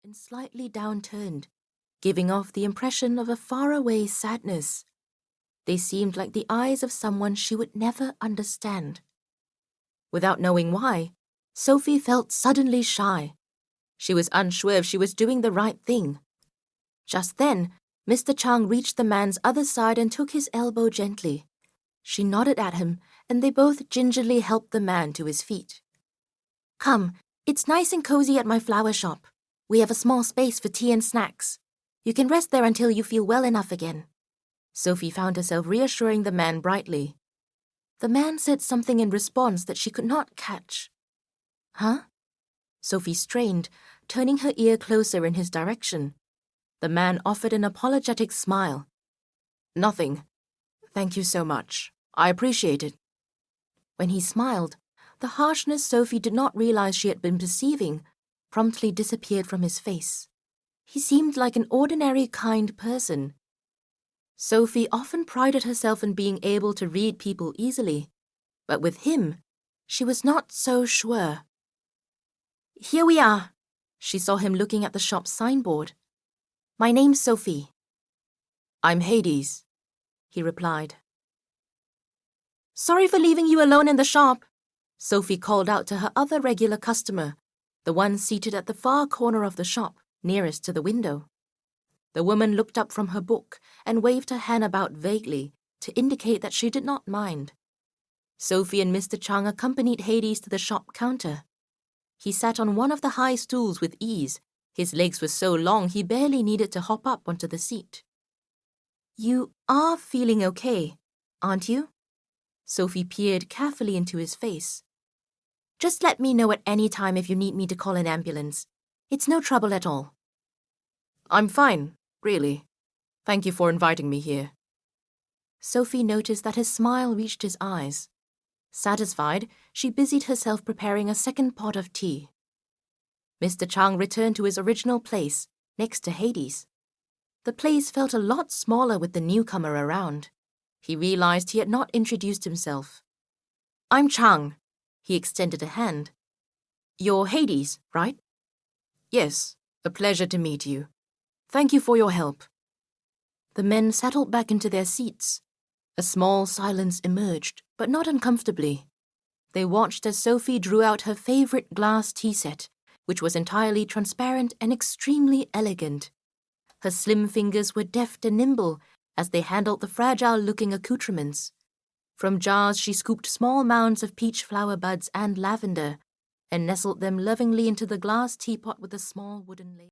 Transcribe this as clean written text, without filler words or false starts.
and slightly downturned, giving off the impression of a faraway sadness. They seemed like the eyes of someone she would never understand. Without knowing why, Sophie felt suddenly shy. She was unsure if she was doing the right thing. Just then, Mr. Chang reached the man's other side and took his elbow gently. She nodded at him, and they both gingerly helped the man to his feet. "Come, it's nice and cozy at my flower shop. We have a small space for tea and snacks. You can rest there until you feel well enough again." Sophie found herself reassuring the man brightly. The man said something in response that she could not catch. "Huh?" Sophie strained, turning her ear closer in his direction. The man offered an apologetic smile. "Nothing. Thank you so much. I appreciate it." When he smiled, the harshness Sophie did not realize she had been perceiving promptly disappeared from his face. He seemed like an ordinary, kind person. Sophie often prided herself in being able to read people easily, but with him, she was not so sure. "Here we are." She saw him looking at the shop's signboard. "My name's Sophie." "I'm Hades," he replied. "Sorry for leaving you alone in the shop," Sophie called out to her other regular customer, the one seated at the far corner of the shop, nearest to the window. The woman looked up from her book and waved her hand about vaguely to indicate that she did not mind. Sophie and Mr. Chang accompanied Hades to the shop counter. He sat on one of the high stools with ease. His legs were so long he barely needed to hop up onto the seat. "You are feeling okay, aren't you?" Sophie peered carefully into his face. "Just let me know at any time if you need me to call an ambulance. It's no trouble at all." "I'm fine, really. Thank you for inviting me here." Sophie noticed that his smile reached his eyes. Satisfied, she busied herself preparing a second pot of tea. Mr. Chang returned to his original place, next to Hades. The place felt a lot smaller with the newcomer around. He realized he had not introduced himself. "I'm Chang." He extended a hand. "You're Hades, right?" "Yes, a pleasure to meet you. Thank you for your help." The men settled back into their seats. A small silence emerged, but not uncomfortably. They watched as Sophie drew out her favorite glass tea set, which was entirely transparent and extremely elegant. Her slim fingers were deft and nimble as they handled the fragile-looking accoutrements. From jars she scooped small mounds of peach flower buds and lavender, and nestled them lovingly into the glass teapot with a small wooden lid.